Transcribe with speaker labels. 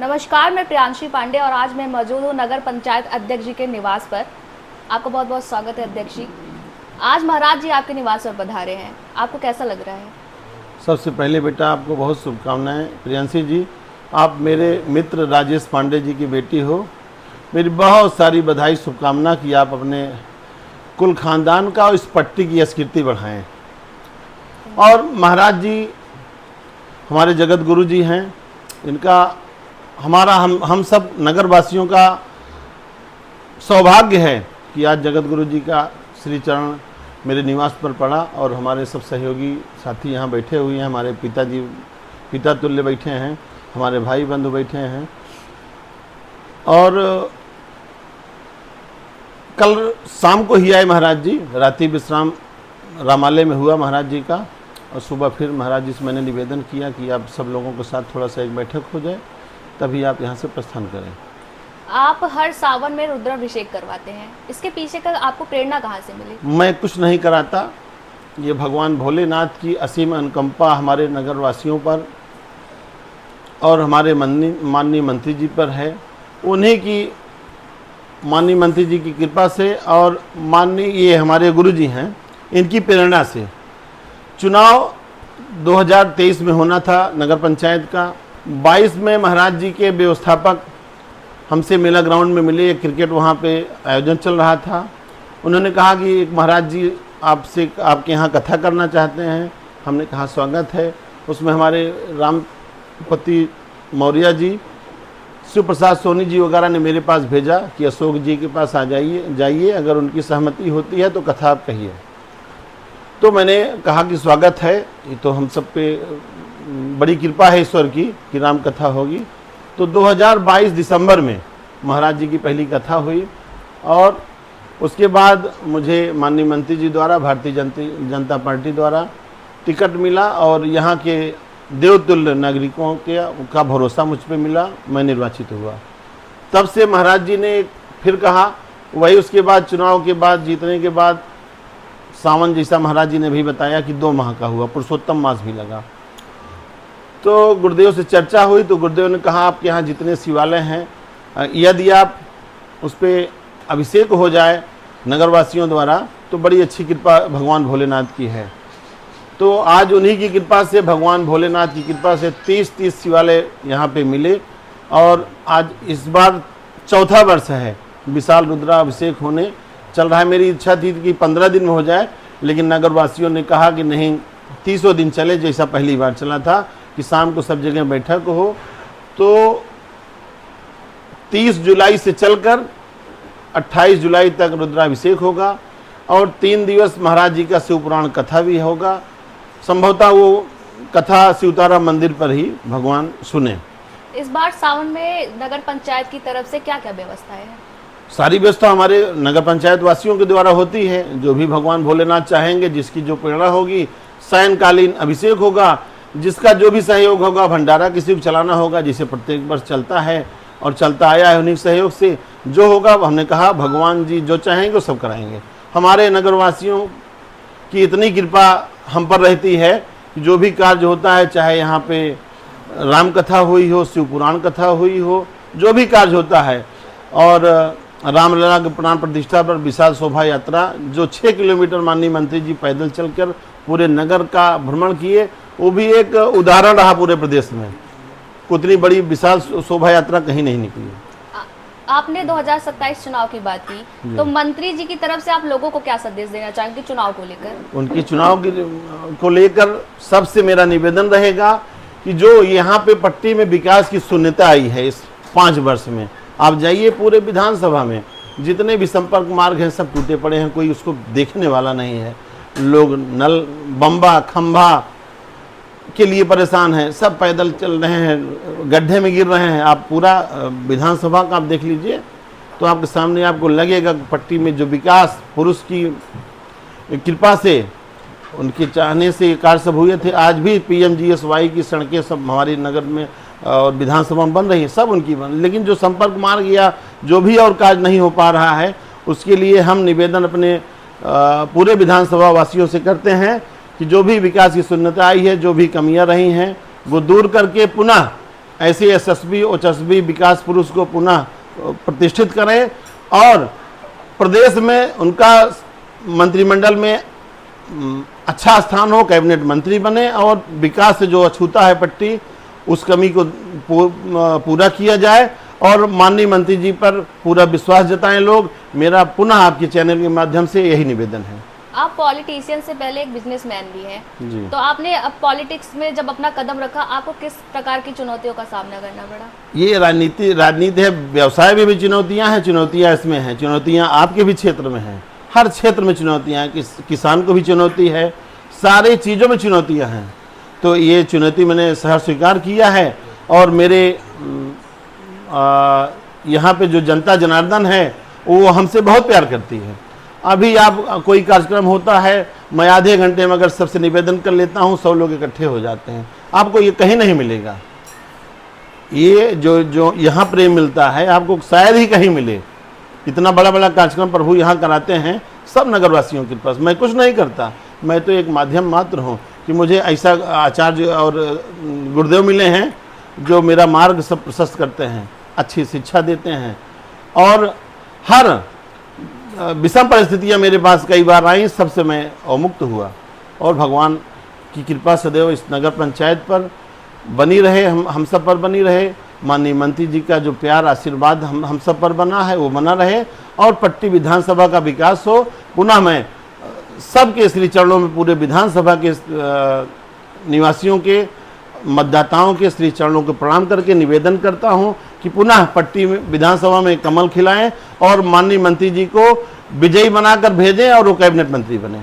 Speaker 1: नमस्कार, मैं प्रियांशी पांडे और आज मैं मौजूद हूँ नगर पंचायत अध्यक्ष जी के निवास पर। आपका बहुत बहुत स्वागत है अध्यक्ष जी। आज महाराज जी आपके निवास पर पधारे हैं, आपको कैसा लग रहा है?
Speaker 2: सबसे पहले बेटा आपको बहुत शुभकामनाएं प्रियांशी जी। आप मेरे मित्र राजेश पांडे जी की बेटी हो। मेरी बहुत सारी बधाई शुभकामना कि आप अपने कुल खानदान का और इस पट्टी की संस्कृति बढ़ाएं। और महाराज जी हमारे जगत गुरु जी हैं, इनका हमारा हम सब नगर वासियों का सौभाग्य है कि आज जगत गुरु जी का श्री चरण मेरे निवास पर पड़ा और हमारे सब सहयोगी साथी यहाँ बैठे हुए हैं। हमारे पिताजी पिता तुल्य बैठे हैं, हमारे भाई बंधु बैठे हैं। और कल शाम को ही आए महाराज जी, रात्रि विश्राम रामालय में हुआ महाराज जी का, और सुबह फिर महाराज जी से मैंने निवेदन किया कि आप सब लोगों के साथ थोड़ा सा एक बैठक हो जाए, तभी आप यहाँ से प्रस्थान करें।
Speaker 1: आप हर सावन में रुद्राभिषेक करवाते हैं, इसके पीछे का आपको प्रेरणा कहाँ से मिली?
Speaker 2: मैं कुछ नहीं कराता, ये भगवान भोलेनाथ की असीम अनुकंपा हमारे नगरवासियों पर और हमारे माननीय मंत्री जी पर है। उन्हीं की माननीय मंत्री जी की कृपा से और माननीय ये हमारे गुरु जी हैं, इनकी प्रेरणा से चुनाव 2023 में होना था नगर पंचायत का। 22 में महाराज जी के व्यवस्थापक हमसे मेला ग्राउंड में मिले, एक क्रिकेट वहाँ पे आयोजन चल रहा था। उन्होंने कहा कि एक महाराज जी आपसे आपके यहाँ कथा करना चाहते हैं। हमने कहा स्वागत है। उसमें हमारे रामपति मौर्य जी, शिव प्रसाद सोनी जी वगैरह ने मेरे पास भेजा कि अशोक जी के पास आ जाइए, अगर उनकी सहमति होती है तो कथा आप कहिए। तो मैंने कहा कि स्वागत है, ये तो हम सब पे बड़ी कृपा है ईश्वर की कि राम कथा होगी। तो 2022 दिसंबर में महाराज जी की पहली कथा हुई और उसके बाद मुझे माननीय मंत्री जी द्वारा भारतीय जनता पार्टी द्वारा टिकट मिला और यहाँ के देवतुल्य नागरिकों का भरोसा मुझ पे मिला, मैं निर्वाचित हुआ। तब से महाराज जी ने फिर कहा, वही उसके बाद चुनाव के बाद जीतने के बाद सावन जैसा महाराज जी ने भी बताया कि 2 माह का हुआ, पुरुषोत्तम मास भी लगा। तो गुरुदेव से चर्चा हुई तो गुरुदेव ने कहा आपके यहाँ जितने शिवालय हैं यदि आप उस पर अभिषेक हो जाए नगरवासियों द्वारा तो बड़ी अच्छी कृपा भगवान भोलेनाथ की है। तो आज उन्हीं की कृपा से, भगवान भोलेनाथ की कृपा से 30 शिवालय यहाँ पे मिले और आज इस बार 4था वर्ष है विशाल रुद्राभिषेक होने चल रहा है। मेरी इच्छा थी कि 15 दिन में हो जाए, लेकिन नगरवासियों ने कहा कि नहीं 30 दिन चले, जैसा पहली बार चला था कि शाम को सब जगह बैठक हो। तो 30 जुलाई से चलकर 28 जुलाई तक रुद्राभिषेक होगा और 3 दिवस महाराज जी का शिव पुराण कथा भी होगा। संभवतः वो कथा शिवतारा मंदिर पर ही भगवान सुने।
Speaker 1: इस बार सावन में नगर पंचायत की तरफ से क्या क्या व्यवस्थाएं हैं?
Speaker 2: सारी व्यवस्था हमारे नगर पंचायत वासियों के द्वारा होती है। जो भी भगवान भोलेनाथ चाहेंगे, जिसकी जो प्रेरणा होगी, सायंकालीन अभिषेक होगा, जिसका जो भी सहयोग होगा, भंडारा किसी को चलाना होगा, जिसे प्रत्येक वर्ष चलता है और चलता आया है, उन्हीं सहयोग से जो होगा हमने कहा भगवान जी जो चाहेंगे वो सब कराएंगे। हमारे नगरवासियों की इतनी कृपा हम पर रहती है कि जो भी कार्य होता है, चाहे यहाँ पे राम कथा हुई हो, शिव पुराण कथा हुई हो, जो भी कार्य होता है, और रामलला के प्राण प्रतिष्ठा पर विशाल शोभा यात्रा जो 6 किलोमीटर माननीय मंत्री जी पैदल चलकर पूरे नगर का भ्रमण किए, वो भी एक उदाहरण रहा पूरे प्रदेश में। उतनी बड़ी विशाल शोभा यात्रा कहीं नहीं निकली।
Speaker 1: आपने 2027 चुनाव की बात की, तो मंत्री जी की तरफ से आप लोगों को क्या संदेश देना चाहेंगे चुनाव को लेकर?
Speaker 2: उनकी चुनाव को लेकर सबसे मेरा निवेदन रहेगा कि जो यहाँ पे पट्टी में विकास की शून्यता आई है इस 5 वर्ष में, आप जाइए पूरे विधानसभा में जितने भी संपर्क मार्ग हैं सब टूटे पड़े हैं, कोई उसको देखने वाला नहीं है। लोग नल बम्बा खंभा के लिए परेशान हैं, सब पैदल चल रहे हैं, गड्ढे में गिर रहे हैं। आप पूरा विधानसभा का आप देख लीजिए तो आपके सामने आपको लगेगा पट्टी में जो विकास पुरुष की कृपा से, उनके चाहने से ये कार्य सब हुए थे। आज भी PMGSY की सड़कें सब हमारे नगर में और विधानसभा में बन रही है, सब उनकी बन। लेकिन जो संपर्क मार्ग या जो भी और कार्य नहीं हो पा रहा है, उसके लिए हम निवेदन अपने पूरे विधानसभा वासियों से करते हैं कि जो भी विकास की शून्यता आई है, जो भी कमियां रही हैं, वो दूर करके पुनः ऐसे यशस्वी ओजस्वी विकास पुरुष को पुनः प्रतिष्ठित करें और प्रदेश में उनका मंत्रिमंडल में अच्छा स्थान हो, कैबिनेट मंत्री बने और विकास से जो अछूता है पट्टी उस कमी को पूरा किया जाए और माननीय मंत्री जी पर पूरा विश्वास जताएं लोग। मेरा पुनः आपके चैनल के माध्यम से यही निवेदन है।
Speaker 1: आप पॉलिटिशियन से पहले एक बिजनेसमैन भी हैं,
Speaker 2: जी।
Speaker 1: तो आपने अब पॉलिटिक्स में जब अपना कदम रखा, आपको किस प्रकार की चुनौतियों का सामना करना पड़ा?
Speaker 2: ये राजनीति है, व्यवसाय में भी चुनौतियां हैं, चुनौतियां इसमें हैं, चुनौतियां आपके भी क्षेत्र में हैं, हर क्षेत्र में चुनौतियां हैं, किसान को भी चुनौती है, सारी चीज़ों में चुनौतियां हैं। तो ये चुनौती मैंने सहर्ष स्वीकार किया है और मेरे यहाँ पे जो जनता जनार्दन है वो हमसे बहुत प्यार करती है। अभी आप कोई कार्यक्रम होता है, मैं आधे घंटे में अगर सबसे निवेदन कर लेता हूँ 100 लोग इकट्ठे हो जाते हैं। आपको ये कहीं नहीं मिलेगा। ये जो यहाँ प्रेम मिलता है आपको शायद ही कहीं मिले। इतना बड़ा बड़ा कार्यक्रम प्रभु यहाँ कराते हैं सब नगरवासियों के पास। मैं कुछ नहीं करता, मैं तो एक माध्यम मात्र हूँ कि मुझे ऐसा आचार्य और गुरुदेव मिले हैं जो मेरा मार्ग सब प्रशस्त करते हैं, अच्छी शिक्षा देते हैं और हर विषम परिस्थितियाँ मेरे पास कई बार आई, सबसे मैं अवमुक्त हुआ और भगवान की कृपा सदैव इस नगर पंचायत पर बनी रहे, हम सब पर बनी रहे। माननीय मंत्री जी का जो प्यार आशीर्वाद हम सब पर बना है वो बना रहे और पट्टी विधानसभा का विकास हो। पुनः मैं सबके श्री चरणों में पूरे विधानसभा के निवासियों के मतदाताओं के श्री चरणों को प्रणाम करके निवेदन करता हूं कि पुनः पट्टी में विधानसभा में कमल खिलाएं और माननीय मंत्री जी को विजयी बनाकर भेजें और वो कैबिनेट मंत्री बने।